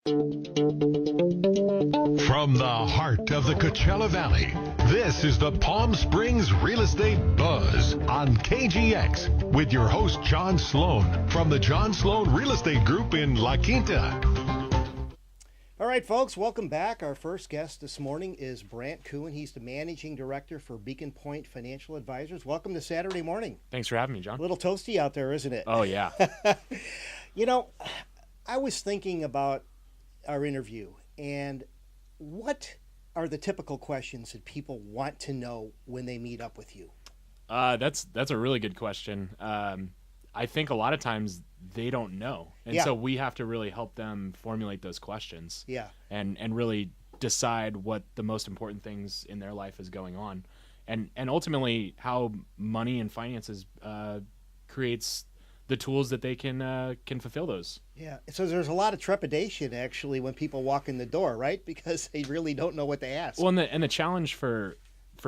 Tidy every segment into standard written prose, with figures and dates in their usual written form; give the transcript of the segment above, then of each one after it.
From the heart of the Coachella Valley, this is the Palm Springs Real Estate Buzz on KGX with your host, John Sloan from the John Sloan Real Estate Group in La Quinta. All right, folks, welcome back. Our first guest this morning is Brant Kuhn. He's the Managing Director for Beacon Point Financial Advisors. Welcome to Saturday morning. Thanks for having me, John. A little toasty out there, isn't it? Oh, yeah. You know, I was thinking about our interview, and what are the typical questions that people want to know when they meet up with you? That's a really good question. I think a lot of times they don't know. And so we have to really help them formulate those questions. Yeah. And really decide what the most important things in their life is going on. And ultimately how money and finances creates the tools that they can fulfill those. Yeah. So there's a lot of trepidation actually when people walk in the door, right? Because they really don't know what to ask. Well, and the challenge for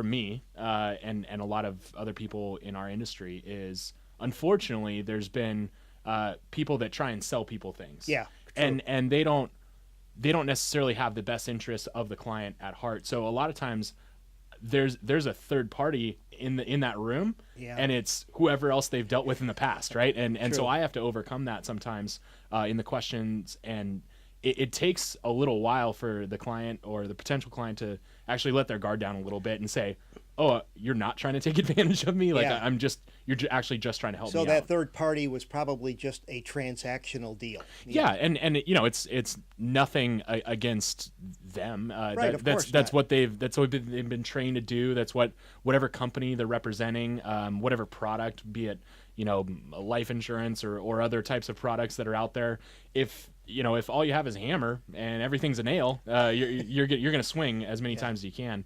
me and a lot of other people in our industry is, unfortunately, there's been people that try and sell people things. Yeah. True. And they don't necessarily have the best interests of the client at heart. So a lot of times there's a third party in that room, and it's whoever else they've dealt with in the past, right? And so I have to overcome that sometimes in the questions, and it takes a little while for the client or the potential client to actually let their guard down a little bit and say, oh, you're not trying to take advantage of me? Like, you're actually just trying to help me out. So that third party was probably just a transactional deal. Yeah, and you know, it's nothing against them. Right, of course that's not. what they've been trained to do. That's whatever company they're representing, whatever product, be it, you know, life insurance or other types of products that are out there. If all you have is a hammer and everything's a nail, you're going to swing as many times as you can.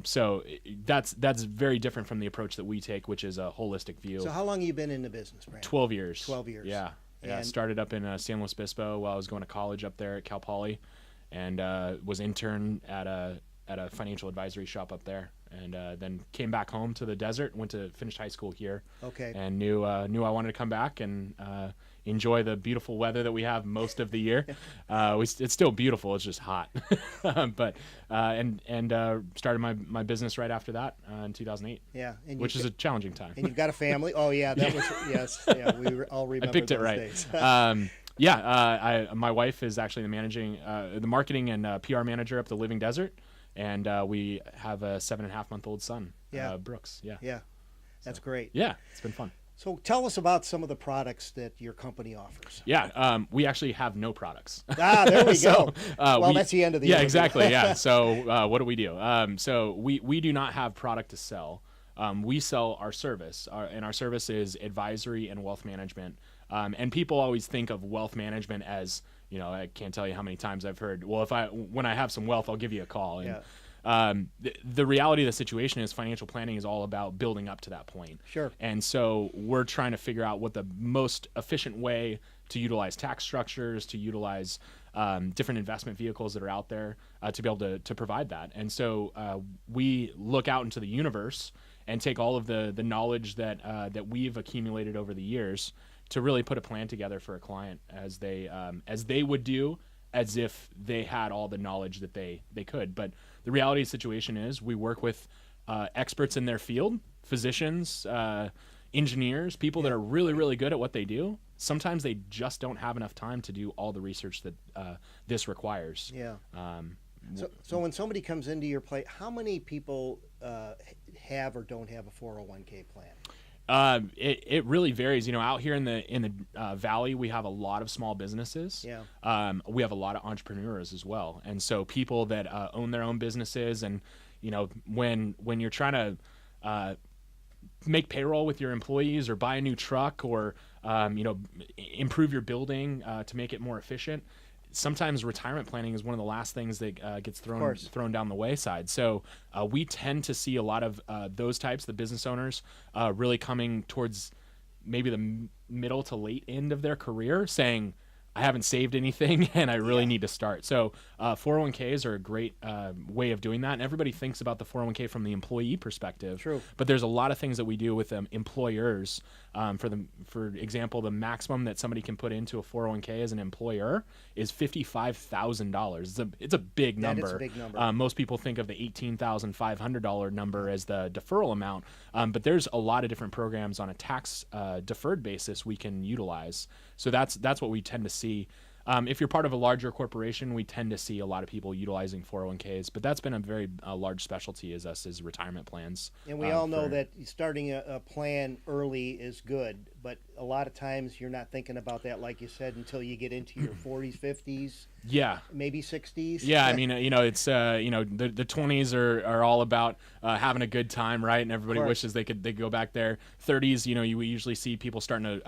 So that's very different from the approach that we take, which is a holistic view. So how long have you been in the business, Brad? 12 years. 12 years. Yeah. I started up in San Luis Obispo while I was going to college up there at Cal Poly, and was intern at a financial advisory shop up there, and then came back home to the desert, finished high school here. Okay. And knew I wanted to come back and enjoy the beautiful weather that we have most of the year. It's still beautiful. It's just hot. But started my business right after that in 2008. Yeah, which is a challenging time. And you've got a family. Oh yeah, that was yes. Yeah, all remember. I picked it those right. days. My wife is actually the marketing and PR manager up the Living Desert, and we have a 7.5-month-old son. Brooks. Yeah. Yeah, that's great. Yeah, it's been fun. So tell us about some of the products that your company offers. Yeah, we actually have no products. There we go. That's the end of the interview. Exactly. Yeah. So what do we do? So we do not have product to sell. We sell our service, and our service is advisory and wealth management. And people always think of wealth management as, you know, I can't tell you how many times I've heard, well, when I have some wealth, I'll give you a call. And, the reality of the situation is financial planning is all about building up to that point. Sure. And so we're trying to figure out what the most efficient way to utilize tax structures, to utilize different investment vehicles that are out there to be able to provide that. And so we look out into the universe and take all of the knowledge that we've accumulated over the years to really put a plan together for a client as they would do as if they had all the knowledge that they could. But the reality of the situation is we work with experts in their field, physicians, engineers, people that are really, really good at what they do. Sometimes they just don't have enough time to do all the research that this requires. Yeah. So when somebody comes into your place, how many people have or don't have a 401k plan? It really varies. You know, out here in the valley, we have a lot of small businesses. Yeah. We have a lot of entrepreneurs as well, and so people that own their own businesses. And you know, when you're trying to make payroll with your employees, or buy a new truck, or improve your building to make it more efficient, sometimes retirement planning is one of the last things that gets thrown down the wayside. So we tend to see a lot of those types, the business owners, really coming towards maybe the middle to late end of their career, saying, I haven't saved anything and I really need to start. So 401ks are a great way of doing that. And everybody thinks about the 401k from the employee perspective. True. But there's a lot of things that we do with employers. For example, the maximum that somebody can put into a 401k as an employer is $55,000. It's a big number. That is a big number. Most people think of the $18,500 number as the deferral amount. But there's a lot of different programs on a tax deferred basis we can utilize. So that's what we tend to see. If you're part of a larger corporation, we tend to see a lot of people utilizing 401ks, but that's been a very large specialty as retirement plans. And we all know that starting a plan early is good, but a lot of times you're not thinking about that, like you said, until you get into your 40s, 50s. Yeah. Maybe 60s. Yeah, I mean, it's the 20s are all about having a good time, right? And everybody wishes they could go back there. 30s, you usually see people starting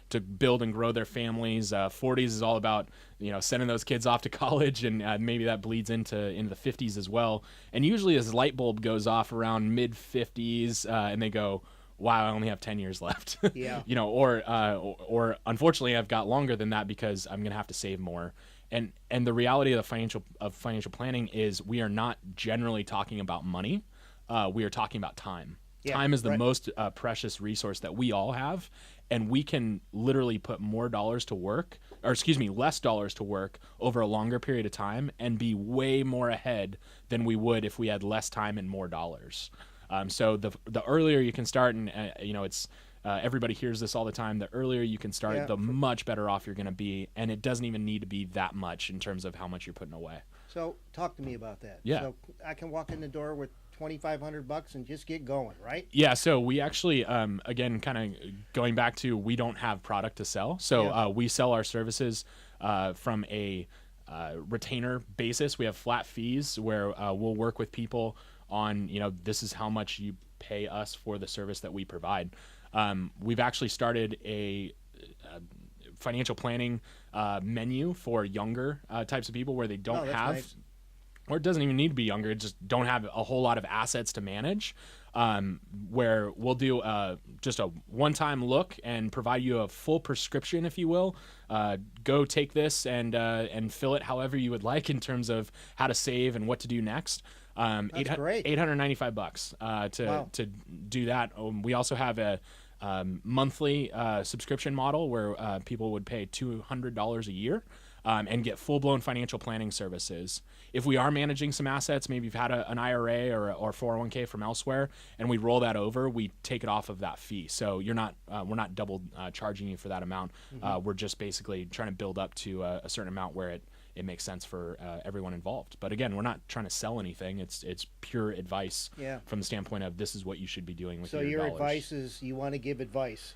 to build and grow their families. 40s is all about sending those kids off to college, and maybe that bleeds into the 50s as well. And usually, this light bulb goes off around mid 50s, and they go, wow, I only have 10 years left. Yeah. Or unfortunately, I've got longer than that because I'm going to have to save more. And the reality of financial planning is we are not generally talking about money. We are talking about time. Yeah, time is the most precious resource that we all have, and we can literally put less dollars to work over a longer period of time and be way more ahead than we would if we had less time and more dollars. So the earlier you can start, and it's everybody hears this all the time. The earlier you can start, the much better off you're going to be, and it doesn't even need to be that much in terms of how much you're putting away. So talk to me about that. Yeah. So I can walk in the door with $2,500 and just get going, right? Yeah. So we actually, again, kind of going back to, we don't have product to sell. So we sell our services from a retainer basis. We have flat fees where we'll work with people on, this is how much you pay us for the service that we provide. We've actually started a financial planning menu for younger types of people where they don't have, nice. or it doesn't even need to be younger, just don't have a whole lot of assets to manage, where we'll do just a one-time look and provide you a full prescription, if you will. Go take this and fill it however you would like in terms of how to save and what to do next. That's great. $895 to do that. We also have a monthly subscription model where people would pay $200 a year and get full-blown financial planning services. If we are managing some assets, maybe you've had an IRA or 401k from elsewhere, and we roll that over, we take it off of that fee. So we're not double charging you for that amount. Mm-hmm. We're just basically trying to build up to a certain amount where it makes sense for everyone involved. But again, we're not trying to sell anything. It's pure advice from the standpoint of this is what you should be doing with your dollars. So your advice is you want to give advice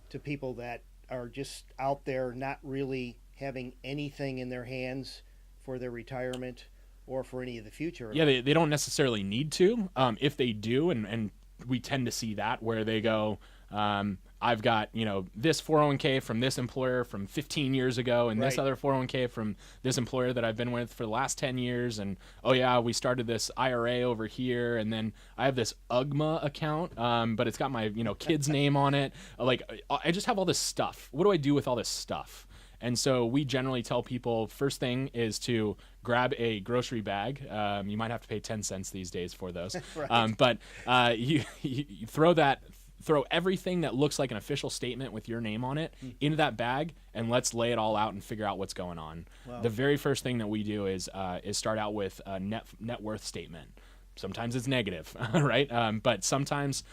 to people that are just out there not really having anything in their hands for their retirement or for any of the future. Yeah, they don't necessarily need to. If they do, and we tend to see that where they go, I've got, this 401k from this employer from 15 years ago and this other 401k from this employer that I've been with for the last 10 years. And, oh, yeah, we started this IRA over here. And then I have this UGMA account, but it's got my, kid's name on it. Like, I just have all this stuff. What do I do with all this stuff? And so we generally tell people first thing is to grab a grocery bag. You might have to pay 10 cents these days for those. But you throw everything that looks like an official statement with your name on it into that bag, and let's lay it all out and figure out what's going on. Wow. The very first thing that we do is start out with a net worth statement. Sometimes it's negative, right? But sometimes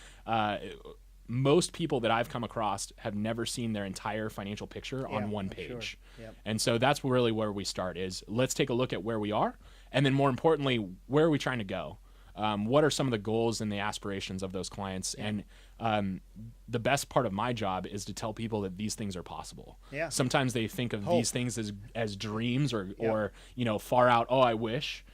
most people that I've come across have never seen their entire financial picture on one page. Sure. Yep. And so that's really where we start is let's take a look at where we are. And then more importantly, where are we trying to go? What are some of the goals and the aspirations of those clients? And the best part of my job is to tell people that these things are possible. Yeah. Sometimes they think of these things as dreams or far out, oh, I wish.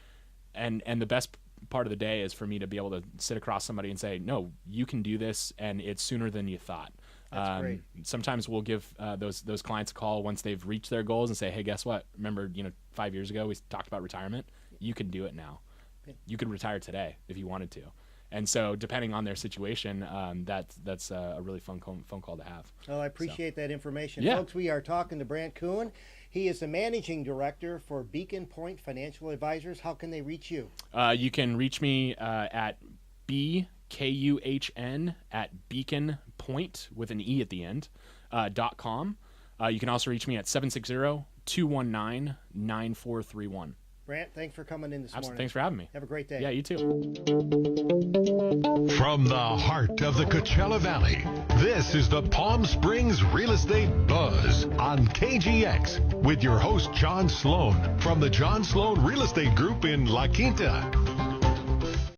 And the best part of the day is for me to be able to sit across somebody and say, no, you can do this, and it's sooner than you thought. That's great. Sometimes we'll give those clients a call once they've reached their goals and say, hey, guess what? Remember, 5 years ago we talked about retirement? You can do it now. You could retire today if you wanted to. And so depending on their situation, that's a really fun phone call to have. Well, I appreciate that information. Yeah. Folks, we are talking to Brant Kuhn. He is the managing director for Beacon Point Financial Advisors. How can they reach you? You can reach me at BKUHN at beaconpoint with an E at the end, .com. You can also reach me at 760-219-9431. Brant, thanks for coming in this morning. Thanks for having me. Have a great day. Yeah, you too. From the heart of the Coachella Valley, this is the Palm Springs Real Estate Buzz on KGX with your host, John Sloan from the John Sloan Real Estate Group in La Quinta.